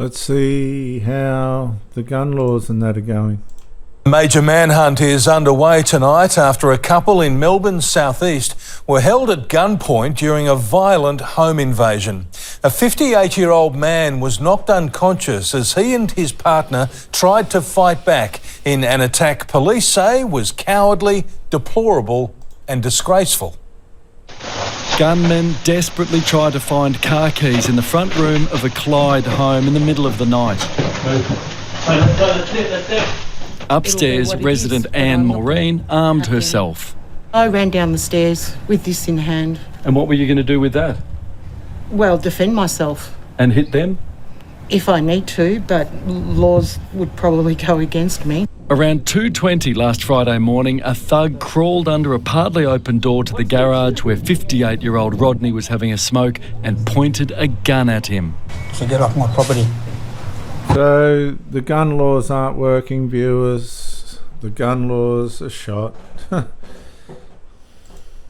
Let's see how the gun laws and that are going. A major manhunt is underway tonight after a couple in Melbourne's southeast were held at gunpoint during a violent home invasion. A 58-year-old man was knocked unconscious as he and his partner tried to fight back in an attack police say was cowardly, deplorable and disgraceful. Gunmen desperately tried to find car keys in the front room of a Clyde home in the middle of the night. Upstairs, resident Anne Maureen armed herself. I ran down the stairs with this in hand. And what were you going to do with that? Well, defend myself. And hit them? If I need to, but laws would probably go against me. Around 2:20 last Friday morning, a thug crawled under a partly open door to the garage where 58-year-old Rodney was having a smoke and pointed a gun at him. So get off my property. So the gun laws aren't working, viewers. The gun laws are shot. What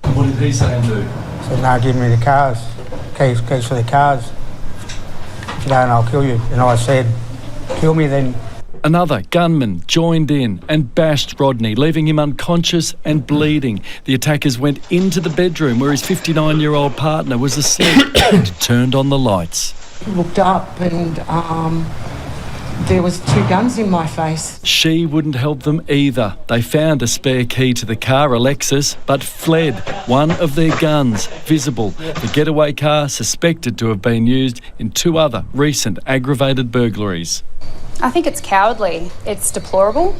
did he say and do? Said, no, give me the cars. Keys for the cars. If you don't, I'll kill you. And I said, kill me then. Another gunman joined in and bashed Rodney, leaving him unconscious and bleeding. The attackers went into the bedroom where his 59-year-old partner was asleep and turned on the lights. Looked up and there was two guns in my face. She wouldn't help them either. They found a spare key to the car, a Lexus, but fled. One of their guns visible. The getaway car suspected to have been used in two other recent aggravated burglaries. I think it's cowardly. It's deplorable.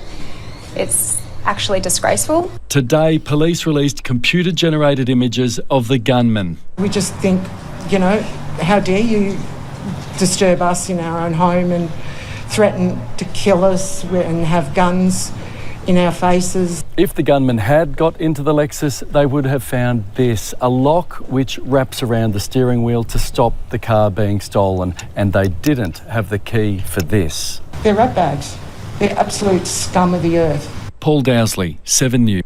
It's actually disgraceful. Today, police released computer-generated images of the gunman. We just think, how dare you disturb us in our own home and threaten to kill us and have guns in our faces. If the gunman had got into the Lexus, they would have found this, a lock which wraps around the steering wheel to stop the car being stolen, and they didn't have the key for this. They're ratbags. They're absolute scum of the earth. Paul Dowsley, 7 News.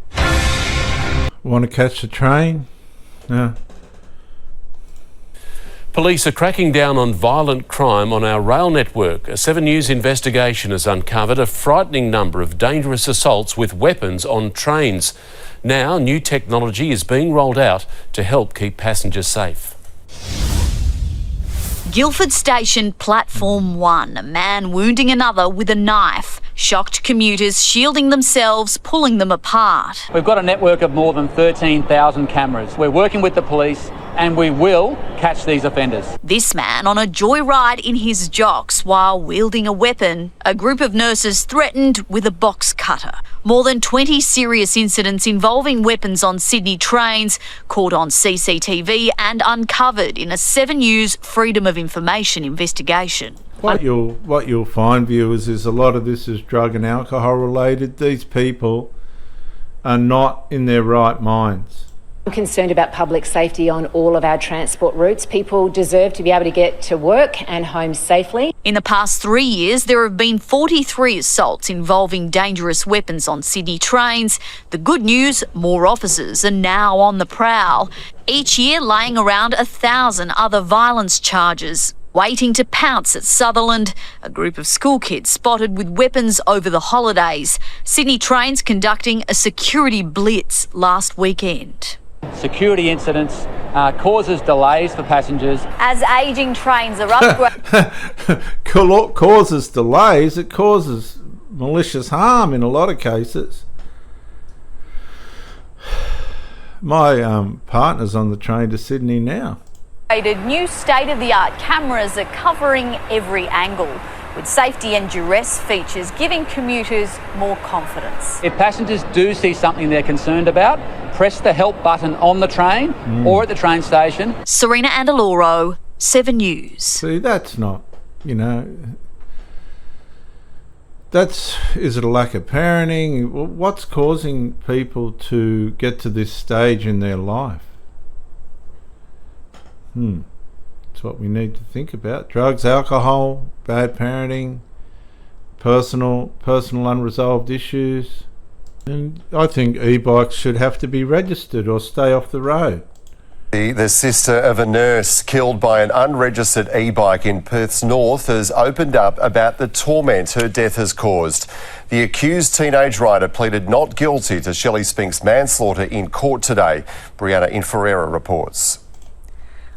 Want to catch the train? No. Police are cracking down on violent crime on our rail network. A 7 News investigation has uncovered a frightening number of dangerous assaults with weapons on trains. Now, new technology is being rolled out to help keep passengers safe. Guildford Station, Platform 1. A man wounding another with a knife. Shocked commuters shielding themselves, pulling them apart. We've got a network of more than 13,000 cameras. We're working with the police and we will catch these offenders. This man on a joyride in his jocks while wielding a weapon. A group of nurses threatened with a box cutter. More than 20 serious incidents involving weapons on Sydney trains caught on CCTV and uncovered in a 7 News Freedom of Information investigation. What you'll find, viewers, is a lot of this is drug and alcohol related. These people are not in their right minds. I'm concerned about public safety on all of our transport routes. People deserve to be able to get to work and home safely. In the past 3 years, there have been 43 assaults involving dangerous weapons on Sydney trains. The good news, more officers are now on the prowl, each year laying around 1,000 other violence charges. Waiting to pounce at Sutherland, a group of school kids spotted with weapons over the holidays. Sydney trains conducting a security blitz last weekend. Security incidents causes delays for passengers. As ageing trains are upgraded. Causes delays, it causes malicious harm in a lot of cases. My partner's on the train to Sydney now. New state-of-the-art cameras are covering every angle, with safety and duress features giving commuters more confidence. If passengers do see something they're concerned about, press the help button on the train or at the train station. Serena Andaloro, 7 News. See, that's not, is it a lack of parenting? What's causing people to get to this stage in their life? It's what we need to think about. Drugs, alcohol, bad parenting, personal unresolved issues. And I think e-bikes should have to be registered or stay off the road. The sister of a nurse killed by an unregistered e-bike in Perth's north has opened up about the torment her death has caused. The accused teenage rider pleaded not guilty to Shelley Spink's manslaughter in court today. Brianna Inferreira reports.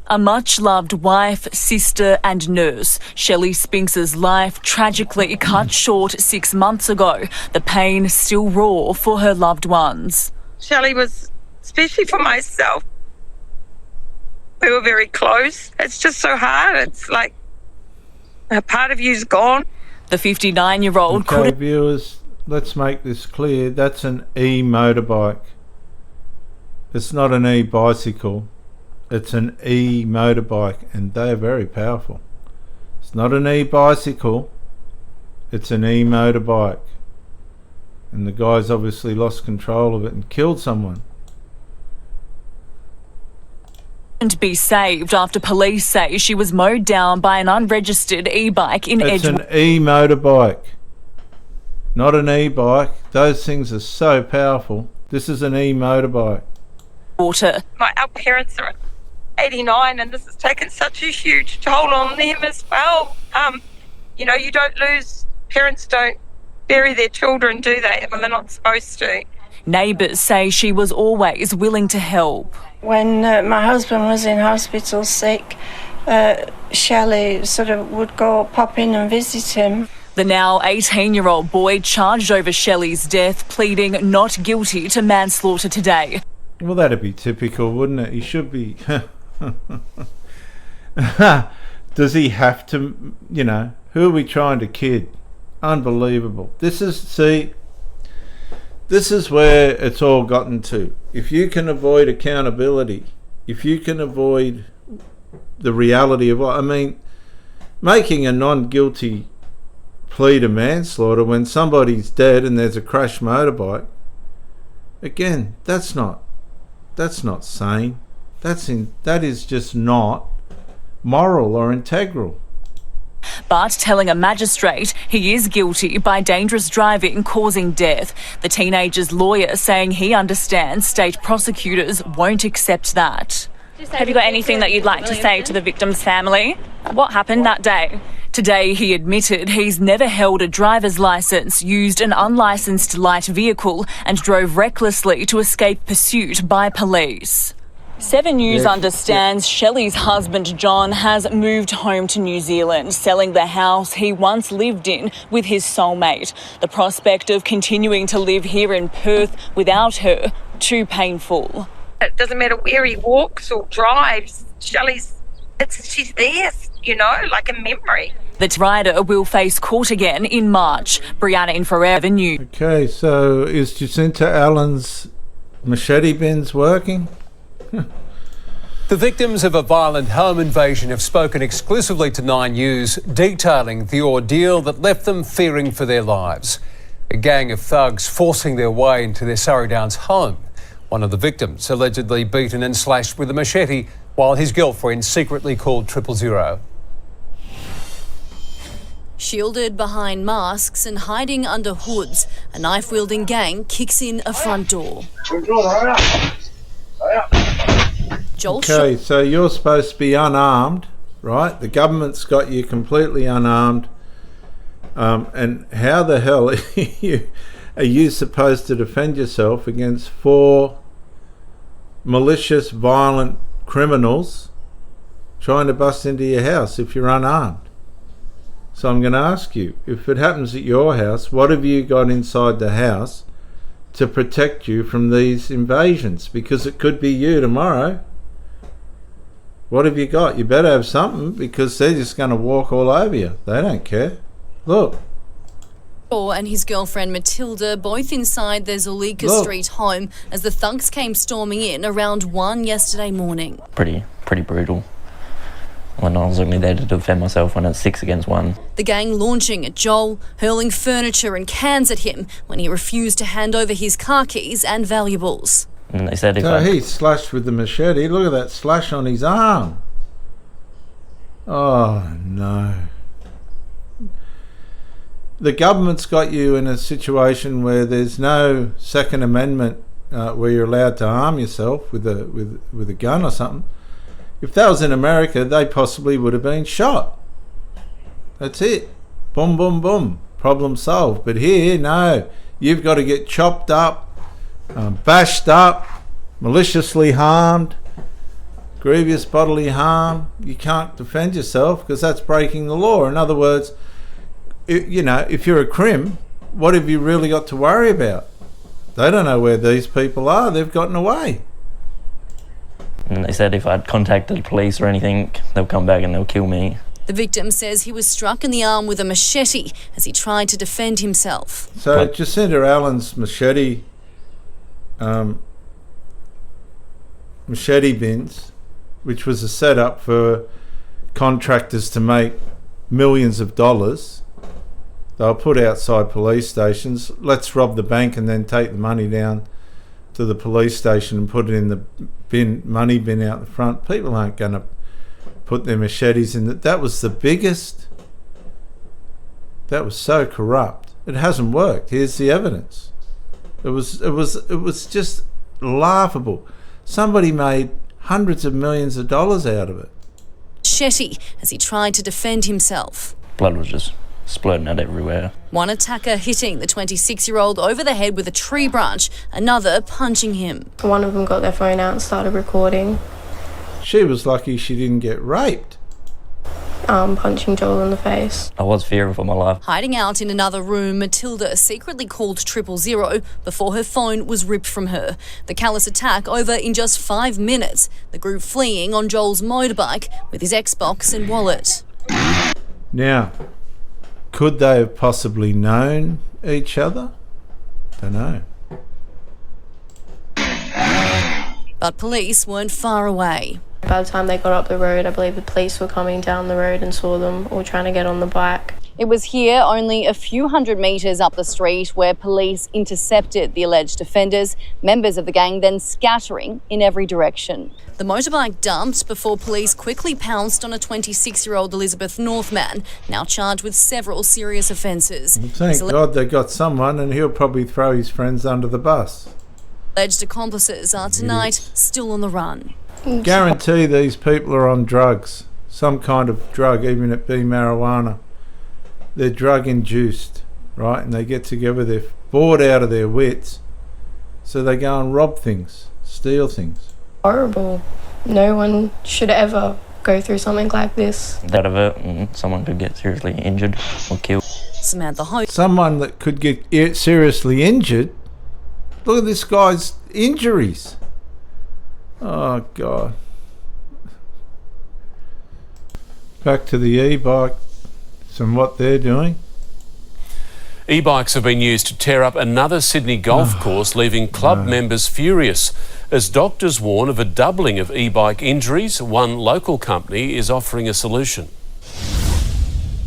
A much-loved wife, sister and nurse, Shelley Spinks's life tragically cut short 6 months ago. The pain still raw for her loved ones. Shelley was, especially for myself, we were very close. It's just so hard. It's like a part of you's gone. The 59-year-old Okay, viewers, let's make this clear. That's an e-motorbike. It's not an e-bicycle. It's an e-motorbike, and they're very powerful. It's not an e-bicycle. It's an e-motorbike. And the guy's obviously lost control of it and killed someone. And be saved after police say she was mowed down by an unregistered e-bike in Edgewater. It's an e-motorbike, not an e-bike. Those things are so powerful. This is an e-motorbike. Our parents are 89 and this has taken such a huge toll on them as well. You know, parents don't bury their children, do they? Well, they're not supposed to. Neighbours say she was always willing to help. When my husband was in hospital sick, Shelley sort of would go pop in and visit him. The now 18-year-old boy charged over Shelley's death, pleading not guilty to manslaughter today. Well, that'd be typical, wouldn't it? He should be... Does he have to, you know, who are we trying to kid? Unbelievable. This is where it's all gotten to. If you can avoid accountability, if you can avoid the reality of what, I mean, making a non-guilty plea to manslaughter when somebody's dead and there's a crashed motorbike, again, that's not sane. That is just not moral or integral. But telling a magistrate he is guilty by dangerous driving causing death. The teenager's lawyer saying he understands state prosecutors won't accept that. Have you got anything that you'd like to say to the victim's family? What happened that day? Today he admitted he's never held a driver's licence, used an unlicensed light vehicle and drove recklessly to escape pursuit by police. 7 News understands Shelley's husband John has moved home to New Zealand, selling the house he once lived in with his soulmate. The prospect of continuing to live here in Perth without her, too painful. It doesn't matter where he walks or drives, she's there, you know, like a memory. The rider will face court again in March. Brianna Inferreira News. Okay, so is Jacinta Allen's machete bins working? The victims of a violent home invasion have spoken exclusively to 9 News, detailing the ordeal that left them fearing for their lives. A gang of thugs forcing their way into their Surrey Downs home. One of the victims allegedly beaten and slashed with a machete while his girlfriend secretly called 000. Shielded behind masks and hiding under hoods, a knife-wielding gang kicks in a front door. Okay, so you're supposed to be unarmed, right? The government's got you completely unarmed. And how the hell are you supposed to defend yourself against 4 malicious, violent criminals trying to bust into your house if you're unarmed? So I'm going to ask you, if it happens at your house, what have you got inside the house to protect you from these invasions? Because it could be you tomorrow. What have you got? You better have something, because they're just going to walk all over you. They don't care. Look. And his girlfriend Matilda both inside their Zuleika Street home as the thugs came storming in around 1 yesterday morning. Pretty brutal. When I was only there to defend myself when it's 6 against 1. The gang launching at Joel, hurling furniture and cans at him when he refused to hand over his car keys and valuables. And they said he's slashed with the machete. Look at that slash on his arm. Oh no. The government's got you in a situation where there's no Second Amendment where you're allowed to arm yourself with a gun or something. If that was in America, they possibly would have been shot. That's it. Boom, boom, boom. Problem solved. But here, no. You've got to get chopped up, bashed up, maliciously harmed, grievous bodily harm. You can't defend yourself because that's breaking the law. In other words, if you're a crim, what have you really got to worry about? They don't know where these people are. They've gotten away. And they said if I'd contacted the police or anything, they'll come back and they'll kill me. The victim says he was struck in the arm with a machete as he tried to defend himself. So Jacinda Allen's machete bins, which was a setup for contractors to make millions of dollars, they'll put outside police stations. Let's rob the bank and then take the money down to the police station and put it in the money bin out the front. People aren't going to put their machetes in. That was the biggest. That was so corrupt. It hasn't worked. Here's the evidence. It was just laughable. Somebody made hundreds of millions of dollars out of it. Machete as he tried to defend himself. Blood was just splurting out everywhere. One attacker hitting the 26-year-old over the head with a tree branch, another punching him. One of them got their phone out and started recording. She was lucky she didn't get raped. Punching Joel in the face. I was fearing for my life. Hiding out in another room, Matilda secretly called 000 before her phone was ripped from her. The callous attack over in just 5 minutes. The group fleeing on Joel's motorbike with his Xbox and wallet. Now, could they have possibly known each other? Don't know. But police weren't far away. By the time they got up the road, I believe the police were coming down the road and saw them all trying to get on the bike. It was here, only a few hundred metres up the street, where police intercepted the alleged offenders, members of the gang then scattering in every direction. The motorbike dumped before police quickly pounced on a 26-year-old Elizabeth North man, now charged with several serious offences. Thank God they got someone, and he'll probably throw his friends under the bus. Alleged accomplices are tonight still on the run. Guarantee these people are on drugs, some kind of drug, even if it be marijuana. They're drug induced, right? And they get together, they're bored out of their wits, so they go and rob things, steal things. Horrible. No one should ever go through something like this. Out of it, someone could get seriously injured or killed. Samantha Hope. Someone that could get seriously injured. Look at this guy's injuries. Oh, God. Back to the e-bike and what they're doing. E-bikes have been used to tear up another Sydney golf course, leaving club members furious. As doctors warn of a doubling of e-bike injuries, one local company is offering a solution.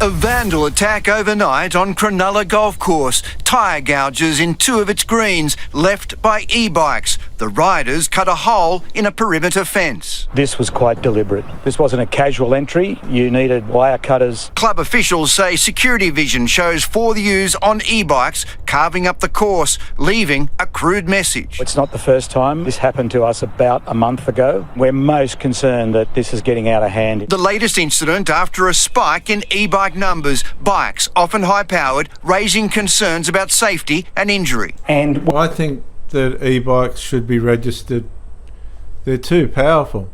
A vandal attack overnight on Cronulla Golf Course. Tyre gouges in 2 of its greens, left by e-bikes. The riders cut a hole in a perimeter fence. This was quite deliberate. This wasn't a casual entry. You needed wire cutters. Club officials say security vision shows 4 youths on e-bikes carving up the course, leaving a crude message. It's not the first time. This happened to us about a month ago. We're most concerned that this is getting out of hand. The latest incident after a spike in e-bike numbers, bikes, often high-powered, raising concerns about safety and injury. And I think that e-bikes should be registered. They're too powerful.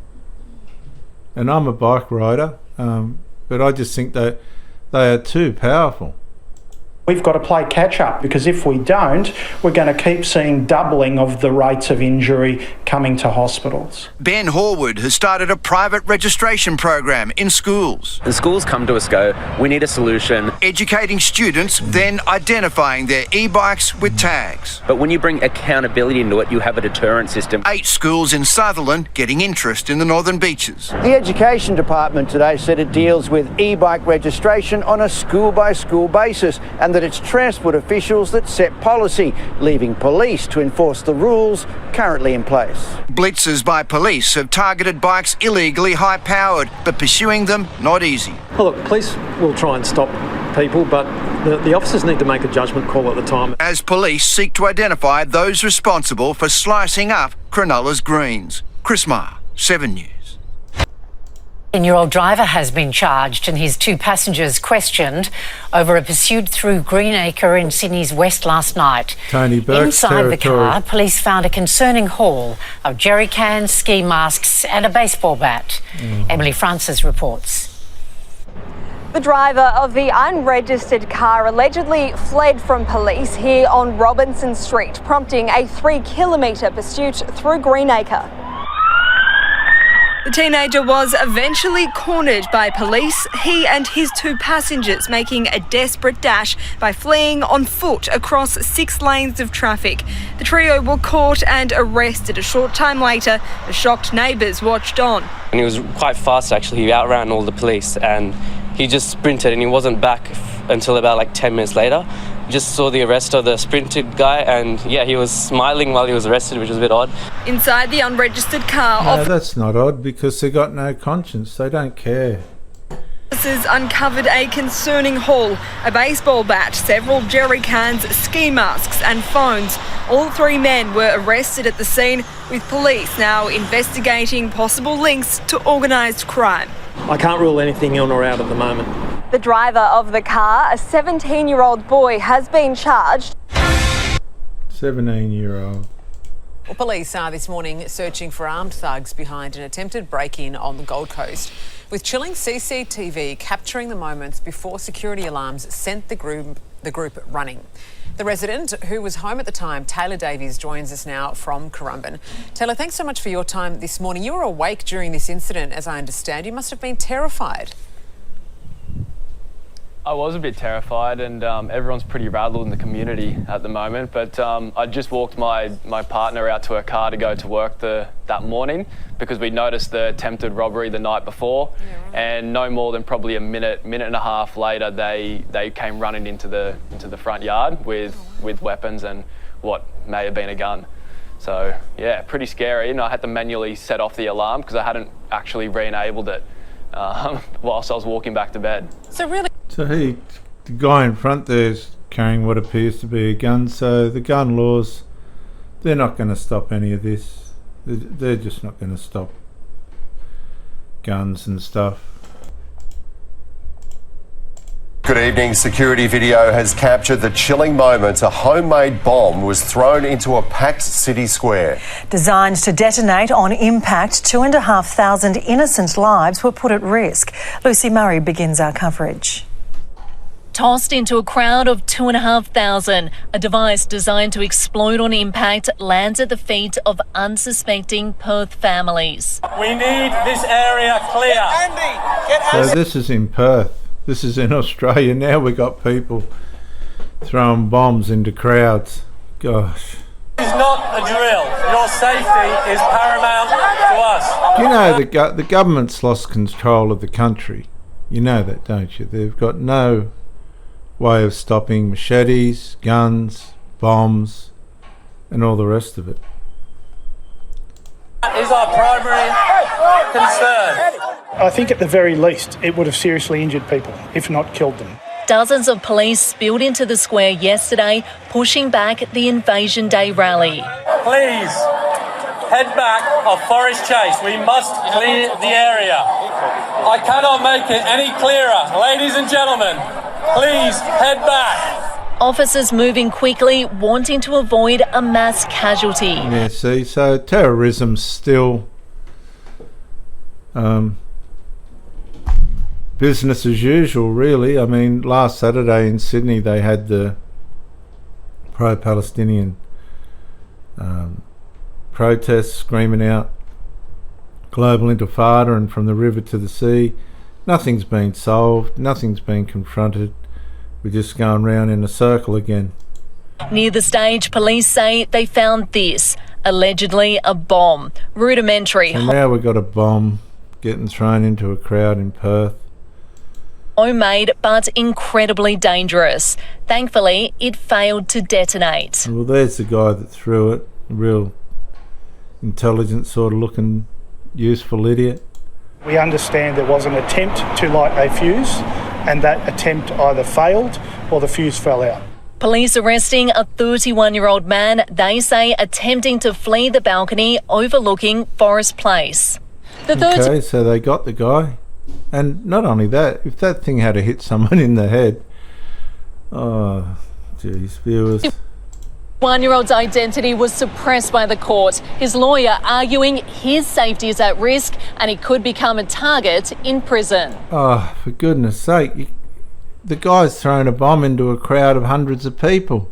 And I'm a bike rider, but I just think that they are too powerful. We've got to play catch up, because if we don't, we're going to keep seeing doubling of the rates of injury coming to hospitals. Ben Horwood has started a private registration program in schools. The schools come to us, go, we need a solution. Educating students, then identifying their e-bikes with tags. But when you bring accountability into it, you have a deterrent system. 8 schools in Sutherland getting interest in the Northern Beaches. The Education Department today said it deals with e-bike registration on a school-by-school basis, and that it's transport officials that set policy, leaving police to enforce the rules currently in place. Blitzes by police have targeted bikes illegally high-powered, but pursuing them not easy. Well, look, police will try and stop people, but The officers need to make a judgment call at the time. As police seek to identify those responsible for slicing up Cronulla's greens. Chris Marr, 7 News. 10-year-old driver has been charged and his 2 passengers questioned over a pursuit through Greenacre in Sydney's west last night. Tony Burke's Inside territory. the car, police found a concerning haul of jerry cans, ski masks and a baseball bat. Emily Francis reports. The driver of the unregistered car allegedly fled from police here on Robinson Street, prompting a 3-kilometre pursuit through Greenacre. The teenager was eventually cornered by police, he and his 2 passengers making a desperate dash by fleeing on foot across 6 lanes of traffic. The trio were caught and arrested. A short time later, the shocked neighbours watched on. And he was quite fast actually, he outran all the police and he just sprinted and he wasn't back until about like 10 minutes later. Just saw the arrest of the sprinted guy and yeah, he was smiling while he was arrested, which was a bit odd. Inside the unregistered car, No, that's not odd because they got no conscience. They don't care. officers uncovered a concerning haul, a baseball bat, several jerry cans, ski masks and phones. All 3 men were arrested at the scene, with police now investigating possible links to organised crime. I can't rule anything in or out at the moment. The driver of the car, a 17-year-old boy, has been charged. 17-year-old. Well, police are this morning searching for armed thugs behind an attempted break-in on the Gold Coast, with chilling CCTV capturing the moments before security alarms sent the group running. The resident, who was home at the time, Taylor Davies, joins us now from Currumbin. Taylor, thanks so much for your time this morning. You were awake during this incident, as I understand. You must have been terrified. I was a bit terrified and everyone's pretty rattled in the community at the moment, but I just walked my partner out to her car to go to work that morning because we noticed the attempted robbery the night before, and no more than probably a minute and a half later they came running into the front yard with weapons and what may have been a gun. So yeah, pretty scary, and I had to manually set off the alarm because I hadn't actually re-enabled it whilst I was walking back to bed. So the guy in front there is carrying what appears to be a gun, so the gun laws, they're not going to stop any of this. They're just not going to stop guns and stuff. Good evening. Security video has captured the chilling moment a homemade bomb was thrown into a packed city square. Designed to detonate on impact, 2,500 innocent lives were put at risk. Lucy Murray begins our coverage. Tossed into a crowd of 2,500, a device designed to explode on impact lands at the feet of unsuspecting Perth families. We need this area clear. So this is in Perth. This is in Australia. Now we've got people throwing bombs into crowds. Gosh. This is not a drill. Your safety is paramount to us. Do you know the government's lost control of the country? You know that, don't you? They've got no way of stopping machetes, guns, bombs, and all the rest of it. That is our primary concern. I think at the very least it would have seriously injured people, if not killed them. Dozens of police spilled into the square yesterday, pushing back the Invasion Day rally. Please head back of Forest Chase. We must clear the area. I cannot make it any clearer. Ladies and gentlemen, please head back. Officers moving quickly, wanting to avoid a mass casualty. Yeah, see, so terrorism's still business as usual, really. I mean, last Saturday in Sydney they had the pro-Palestinian protests screaming out global intifada and from the river to the sea. Nothing's been solved, nothing's been confronted. We're just going round in a circle again. Near the stage, police say they found this, allegedly a bomb. Rudimentary. And now we've got a bomb getting thrown into a crowd in Perth. Homemade, but incredibly dangerous. Thankfully, it failed to detonate. Well, there's the guy that threw it. A real intelligent sort of looking useful idiot. We understand there was an attempt to light a fuse, and that attempt either failed or the fuse fell out. Police arresting a 31-year-old man, they say attempting to flee the balcony overlooking Forest Place. Okay, so they got the guy. And not only that, if that thing had to hit someone in the head, oh, geez, viewers. 1-year-old's identity was suppressed by the court. His lawyer arguing his safety is at risk and he could become a target in prison. Oh, for goodness sake. The guy's thrown a bomb into a crowd of hundreds of people.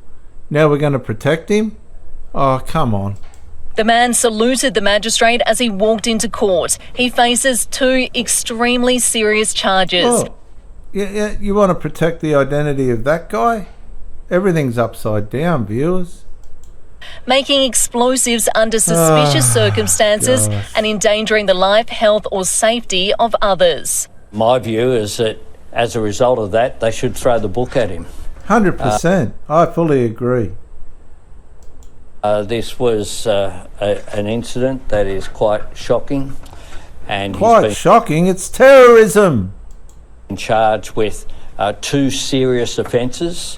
Now we're going to protect him? Oh, come on. The man saluted the magistrate as he walked into court. He faces 2 extremely serious charges. Oh, yeah, you want to protect the identity of that guy? Everything's upside down, viewers. Making explosives under suspicious circumstances and endangering the life, health or safety of others. My view is that as a result of that, they should throw the book at him. 100%. I fully agree. This was an incident that is quite shocking. And quite shocking? It's terrorism. Charged with 2 serious offences,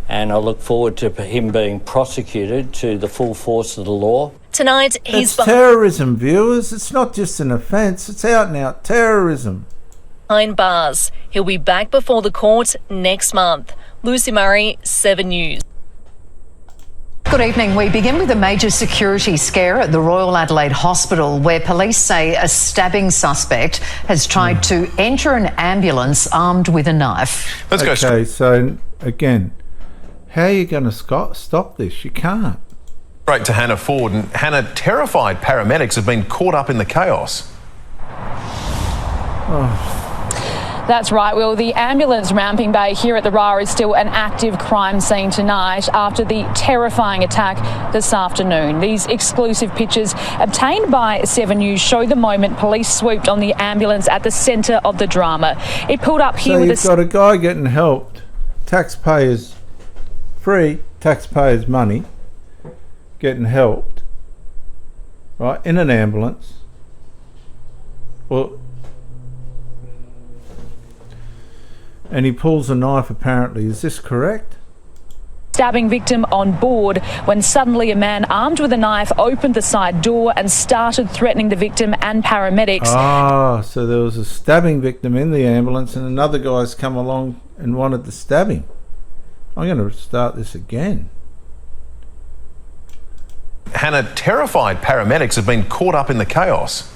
and I look forward to him being prosecuted to the full force of the law. Tonight, he's It's terrorism, viewers. It's not just an offence. It's out and out terrorism. behind bars. He'll be back before the court next month. Lucy Murray, 7 News. Good evening. We begin with a major security scare at the Royal Adelaide Hospital, where police say a stabbing suspect has tried to enter an ambulance armed with a knife. Okay, so again, how are you going to stop this? You can't. Straight to Hannah Ford, and Hannah, terrified paramedics have been caught up in the chaos. That's right, Will. The ambulance ramping bay here at the RAR is still an active crime scene tonight after the terrifying attack this afternoon. These exclusive pictures obtained by 7 News show the moment police swooped on the ambulance at the centre of the drama. It pulled up here with you've got a guy getting helped, taxpayers, free taxpayers' money, getting helped, right, in an ambulance. Well, and he pulls a knife apparently. Is this correct? stabbing victim on board when suddenly a man armed with a knife opened the side door and started threatening the victim and paramedics. Ah, so there was a stabbing victim in the ambulance and another guy's come along and wanted to stab him. I'm going to start this again. Hannah, terrified paramedics have been caught up in the chaos.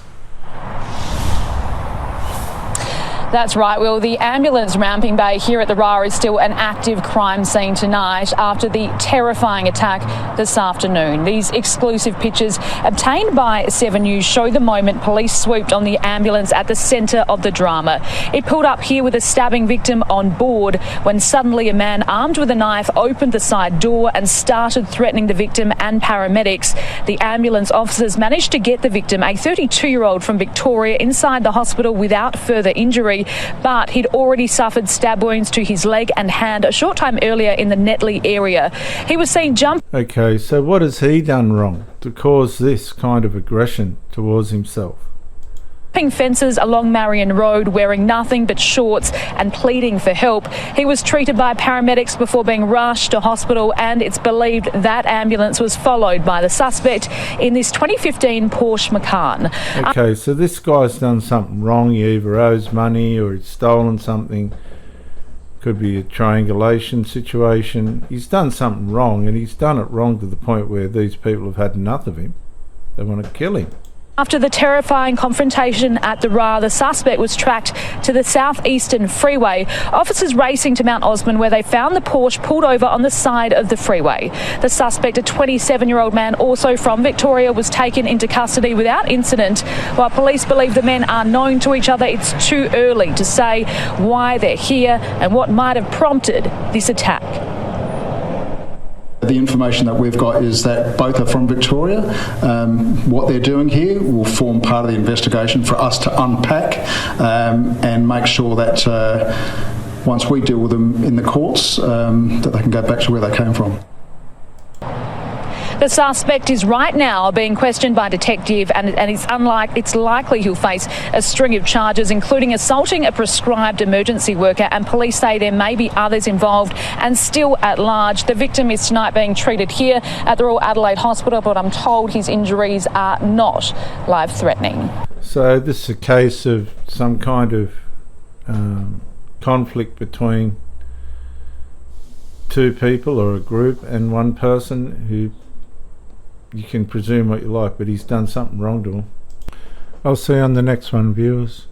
That's right, Will. The ambulance ramping bay here at the RAR is still an active crime scene tonight after the terrifying attack this afternoon. These exclusive pictures obtained by 7 News show the moment police swooped on the ambulance at the centre of the drama. It pulled up here with a stabbing victim on board when suddenly a man armed with a knife opened the side door and started threatening the victim and paramedics. The ambulance officers managed to get the victim, a 32-year-old from Victoria, inside the hospital without further injury. But he'd already suffered stab wounds to his leg and hand a short time earlier in the Netley area. He was seen jump. Okay, so what has he done wrong to cause this kind of aggression towards himself? Fences along Marion Road, wearing nothing but shorts and pleading for help. He was treated by paramedics before being rushed to hospital, and it's believed that ambulance was followed by the suspect in this 2015 Porsche Macan. Okay, so this guy's done something wrong. He either owes money or he's stolen something. Could be a triangulation situation. He's done something wrong, and he's done it wrong to the point where these people have had enough of him. They want to kill him. After the terrifying confrontation at the RAR, the suspect was tracked to the southeastern freeway. Officers racing to Mount Osmond, where they found the Porsche pulled over on the side of the freeway. The suspect, a 27-year-old man also from Victoria, was taken into custody without incident. While police believe the men are known to each other, it's too early to say why they're here and what might have prompted this attack. The information that we've got is that both are from Victoria. What they're doing here will form part of the investigation for us to unpack and make sure that once we deal with them in the courts, that they can go back to where they came from. The suspect is right now being questioned by detective, and it's likely he'll face a string of charges, including assaulting a prescribed emergency worker, and police say there may be others involved and still at large. The victim is tonight being treated here at the Royal Adelaide Hospital, but I'm told his injuries are not life-threatening. So this is a case of some kind of conflict between two people or a group and one person who you can presume what you like, but he's done something wrong to him. I'll see you on the next one, viewers.